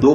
2,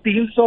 $300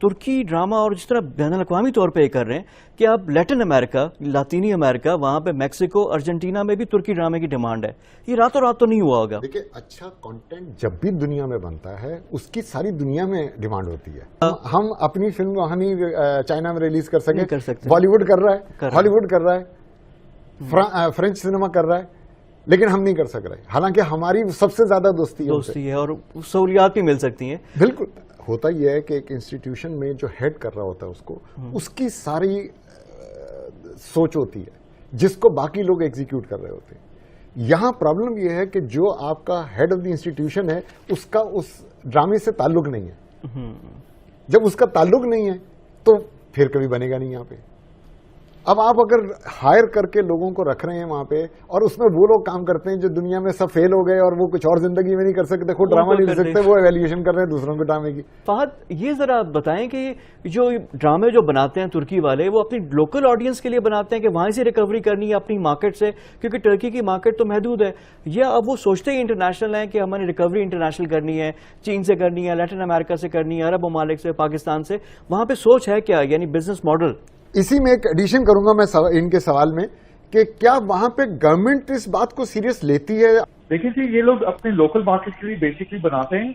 ترکی drama اور جس طرح بین الاقوامی طور پہ یہ کر رہے ہیں کہ اب لیٹن امریکہ، لاطینی امریکہ، وہاں پہ میکسیکو، ارجنٹینا میں بھی ترکی ڈرامے کی ڈیمانڈ ہے. یہ راتوں رات تو نہیں ہوا ہوگا. دیکھیں اچھا کنٹینٹ جب بھی دنیا میں بنتا ہے اس کی ساری دنیا میں ڈیمانڈ ہوتی ہے. ہم اپنی فلم وہاں نہیں چائنا میں ریلیز کر سکیں. بالی ووڈ کر رہا ہے، ہالی ووڈ کر رہا ہے، فرینچ سنیما کر رہا ہے، لیکن ہم نہیں کر سک رہے، حالانکہ ہماری سب سے زیادہ دوستی ہے اور سہولیات بھی مل سکتی ہیں. بالکل. ہوتا یہ ہے کہ ایک انسٹیٹیوشن میں جو ہیڈ کر رہا ہوتا ہے اس کو، اس کی ساری سوچ ہوتی ہے جس کو باقی لوگ ایگزیکیوٹ کر رہے ہوتے ہیں. یہاں پرابلم یہ ہے کہ جو آپ کا ہیڈ آف دی انسٹیٹیوشن ہے اس کا اس ڈرامے سے تعلق نہیں ہے. جب اس کا تعلق نہیں ہے تو پھر کبھی بنے گا نہیں یہاں پہ. اب آپ اگر ہائر کر کے لوگوں کو رکھ رہے ہیں وہاں پہ اور اس میں وہ لوگ کام کرتے ہیں جو دنیا میں سب فیل ہو گئے اور وہ کچھ اور زندگی میں نہیں کر سکتے، خود ڈرامہ نہیں کر سکتے، وہ ایویلیویشن کر رہے ہیں دوسروں کے ڈرامے کی. فہد یہ ذرا بتائیں کہ جو ڈرامے جو بناتے ہیں ترکی والے وہ اپنی لوکل آڈینس کے لیے بناتے ہیں کہ وہاں سے ریکوری کرنی ہے اپنی مارکیٹ سے، کیونکہ ٹرکی کی مارکیٹ تو محدود ہے، یا اب وہ سوچتے ہی انٹرنیشنل ہیں کہ ہمیں ریکوری انٹرنیشنل کرنی ہے، چین سے کرنی ہے، لیٹن امریکہ سے کرنی ہے، عرب ممالک سے، پاکستان سے، وہاں پہ سوچ ہے کیا، یعنی بزنس ماڈل؟ اسی میں ایک ایڈیشن کروں گا میں ان کے سوال میں کہ کیا وہاں پہ گورنمنٹ اس بات کو سیریس لیتی ہے؟ دیکھیں جی، یہ لوگ اپنے لوکل مارکیٹ کے لیے بیسکلی بناتے ہیں،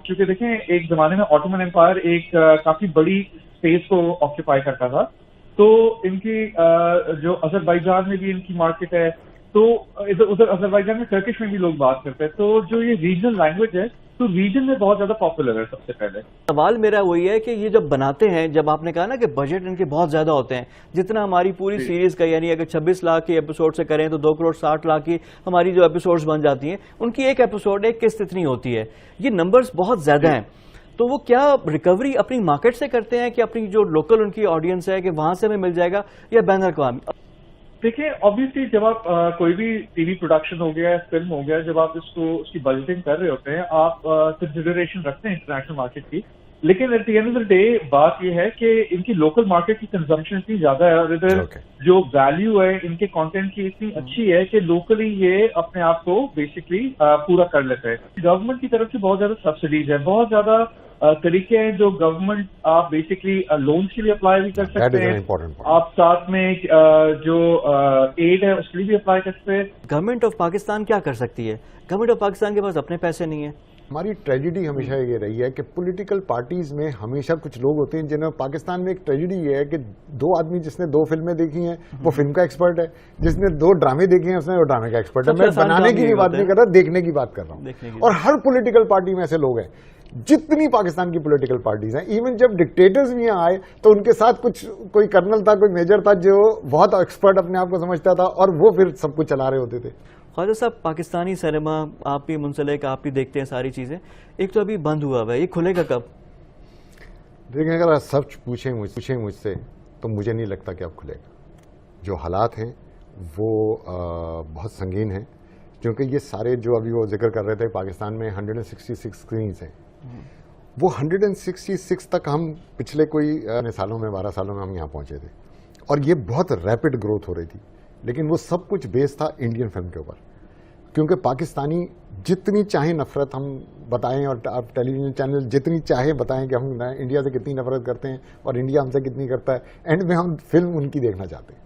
کیونکہ دیکھیں ایک زمانے میں آٹومن ایمپائر ایک کافی بڑی اسپیس کو آکوپائی کرتا تھا، تو ان کی جو آذربائیجان میں بھی ان کی مارکیٹ ہے، تو ادھر آذربائیجان میں ٹرکش میں بھی لوگ بات کرتے ہیں، تو جو یہ ریجنل لینگویج ہے تو ریجن میں بہت زیادہ پاپولر ہے. سب سے پہلے سوال میرا وہی ہے کہ یہ جب بناتے ہیں، جب آپ نے کہا نا کہ بجٹ ان کے بہت زیادہ ہوتے ہیں، جتنا ہماری پوری سیریز کا، یعنی اگر 26 لاکھ کے ایپیسوڈ سے کریں تو 2 کروڑ 60 لاکھ کی ہماری جو ایپیسوڈز بن جاتی ہیں، ان کی ایک ایپیسوڈ ایک قسط اتنی ہوتی ہے. یہ نمبرز بہت زیادہ ہیں، تو وہ کیا ریکوری اپنی مارکیٹ سے کرتے ہیں کہ اپنی جو لوکل ان کی آڈینس ہے کہ وہاں سے ہمیں مل جائے گا، یا بین الاقوامی؟ دیکھیں آبویسلی جب آپ کوئی بھی ٹی وی پروڈکشن ہو گیا، فلم ہو گیا، جب آپ اس کی بجٹنگ کر رہے ہوتے ہیں، آپ کنسیڈریشن رکھتے ہیں انٹرنیشنل مارکیٹ کی، لیکن at the end of the day بات یہ ہے کہ ان کی لوکل مارکیٹ کی کنزمپشن اتنی زیادہ ہے اور ادھر جو ویلیو ہے ان کے کانٹینٹ کی اتنی اچھی ہے کہ لوکلی یہ اپنے آپ کو بیسکلی پورا کر لیتے ہیں. گورنمنٹ کی طرف سے بہت زیادہ سبسڈیز ہے، بہت زیادہ طریقے ہیں جو گورنمنٹ آپ بیسکلی لونس کے لیے اپلائی بھی کر سکتے ہیں، آپ ساتھ میں جو ایڈ ہے اس کے لیے بھی اپلائی کر سکتے ہیں. گورنمنٹ آف پاکستان کیا کر سکتی ہے؟ گورنمنٹ آف پاکستان کے پاس اپنے پیسے نہیں ہیں. ہماری ٹریجڈی ہمیشہ یہ رہی ہے کہ پولیٹیکل پارٹیز میں ہمیشہ کچھ لوگ ہوتے ہیں جنہوں پاکستان میں ایک ٹریجڈی یہ ہے کہ 2 آدمی جس نے 2 فلمیں دیکھی ہیں وہ فلم کا ایکسپرٹ ہے، جس نے 2 ڈرامے دیکھے ہیں اس نے وہ ڈرامے کا ایکسپرٹ ہے. میں بنانے کی بھی بات نہیں کر رہا، دیکھنے کی بات کر رہا ہوں. اور ہر پولیٹیکل پارٹی میں ایسے لوگ ہیں، جتنی پاکستان کی پولیٹیکل پارٹیز ہیں. ایون جب ڈکٹیٹرز بھی یہاں آئے تو ان کے ساتھ کوئی کرنل تھا، کوئی میجر تھا جو بہت ایکسپرٹ اپنے آپ کو سمجھتا تھا اور وہ پھر سب کچھ چلا رہے ہوتے تھے. خواجہ صاحب، پاکستانی سینما آپ بھی منسلک، آپ بھی دیکھتے ہیں ساری چیزیں، ایک تو ابھی بند ہوا ہے، یہ کھلے گا کب؟ دیکھیں اگر آپ سب پوچھیں مجھ سے تو مجھے نہیں لگتا کہ اب کھلے گا. جو حالات ہیں وہ بہت سنگین ہیں، کیونکہ یہ سارے جو ابھی وہ ذکر کر رہے تھے پاکستان میں 166 اسکرینز ہیں، وہ 166 تک ہم پچھلے کوئی سالوں میں 12 سالوں میں ہم یہاں پہنچے تھے اور یہ بہت ریپڈ گروتھ ہو رہی تھی. لیکن وہ سب کچھ بیس تھا انڈین فلم کے اوپر، کیونکہ پاکستانی جتنی چاہیں نفرت ہم بتائیں اور آپ ٹیلی ویژن چینل جتنی چاہیں بتائیں کہ ہم انڈیا سے کتنی نفرت کرتے ہیں اور انڈیا ہم سے کتنی کرتا ہے، اینڈ میں ہم فلم ان کی دیکھنا چاہتے ہیں،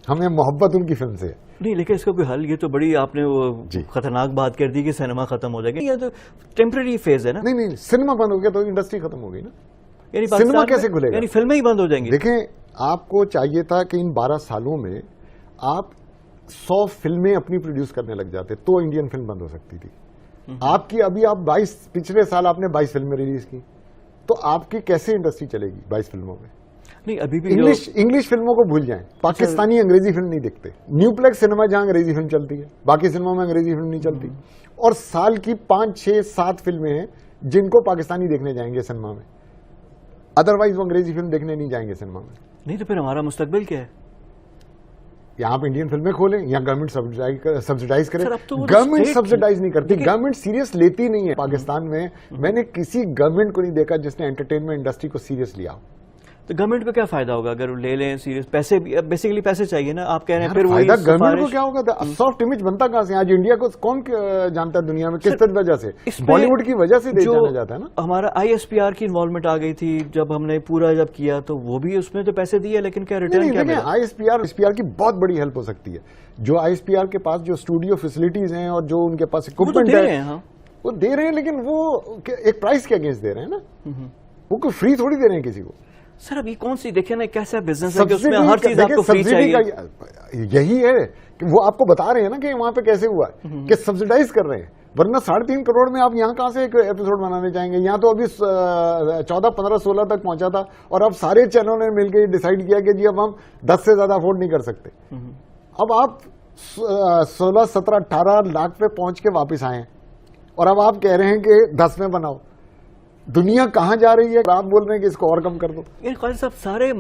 ہمیں محبت ان کی فلم سے ہے. نہیں لیکن اس کا کوئی حل؟ یہ تو بڑی آپ نے وہ خطرناک بات کر دی کہ سینما ختم ہو جائے گا. یہ تو ٹیمپرری فیز ہے نا. نہیں، سینما بند ہو گیا تو انڈسٹری ختم ہو گئی نا. یعنی سینما کیسے کھلے گا؟ یعنی فلمیں ہی بند ہو جائیں گی. دیکھیں آپ کو چاہیے تھا کہ ان 12 سالوں میں آپ 100 فلمیں اپنی پروڈیوس کرنے لگ جاتے تو انڈین فلم بند ہو سکتی تھی. آپ کی ابھی آپ 22 پچھلے سال آپ نے 22 فلمیں ریلیز کی، تو آپ کی کیسے انڈسٹری چلے گی 22 فلموں میں؟ نہیں ابھی بھی انگلش فلموں کو بھول جائیں، پاکستانی انگریزی فلم نہیں دیکھتے. نیو پلیکس سنیما جہاں انگریزی فلم چلتی ہے، باقی سنیما میں انگریزی فلم نہیں چلتی. اور سال کی 5 6 7 فلمیں ہیں جن کو پاکستانی دیکھنے جائیں گے سنیما میں، ادروائز وہ انگریزی فلم دیکھنے نہیں جائیں گے سنیما میں. نہیں تو پھر ہمارا مستقبل کیا ہے؟ یہاں پہ انڈین فلمیں کھولیں یا گورنمنٹ سبسڈائز کرے. گورنمنٹ سبسڈائز نہیں کرتی، گورنمنٹ سیریس لیتی نہیں ہے. پاکستان میں میں نے کسی گورنمنٹ کو نہیں دیکھا جس نے انٹرٹینمنٹ انڈسٹری کو سیریس لیا. تو گورنمنٹ کو کیا فائدہ ہوگا اگر لے لیں سیریس؟ پیسے بیسیکلی پیسے چاہیے نا، آپ کہہ رہے ہیں پھر وہی فائدہ گورنمنٹ کو سفارش۔ کیا ہوگا؟ سافٹ امیج بنتا کہاں سے؟ آج انڈیا کو کون جانتا ہے دنیا میں؟ کس وجہ سے؟ بالی ووڈ کی وجہ سے جانا جاتا ہے نا۔ ہمارا ISPR کی انوالومنٹ آ گئی تھی جب ہم نے پورا جب کیا، تو وہ بھی اس میں تو پیسے دیے، لیکن کیا ریٹرن کیا ملا؟ ISPR کی بہت بڑی ہیلپ ہو سکتی ہے۔ جو ISPR کے پاس جو اسٹوڈیو فیسلٹیز ہیں اور جو ان کے پاس اکوپمنٹ ہے وہ دے رہے ہیں، لیکن وہ ایک پرائز کے اگینسٹ دے رہے ہیں نا، وہ کوئی فری تھوڑی دے رہے ہیں کسی کو۔ سر اب یہ کون سی دیکھیں نا کیسا بزنس ہے کہ اس میں ہر چیز آپ کو فری چاہیے۔ یہی ہے کہ وہ آپ کو بتا رہے ہیں نا کہ وہاں پہ کیسے ہوا ہے کہ سبسڈائز کر رہے ہیں، ورنہ 3.5 کروڑ میں آپ یہاں کہاں سے ایک ایپیسوڈ بنانے چاہیں گے؟ یہاں تو ابھی 14, 15, 16 تک پہنچا تھا، اور اب سارے چینلوں نے مل کے ڈیسائیڈ کیا کہ جی اب ہم 10 سے زیادہ افورڈ نہیں کر سکتے۔ اب آپ 16, 17, 18 لاکھ پہ پہنچ کے واپس آئے ہیں، اور اب آپ کہہ رہے ہیں کہ 10 میں بناؤ۔ دنیا کہاں جا رہی ہے؟ آپ بول رہے ہیں کہ اس کو اور کم کر دو۔ خالد صاحب سارے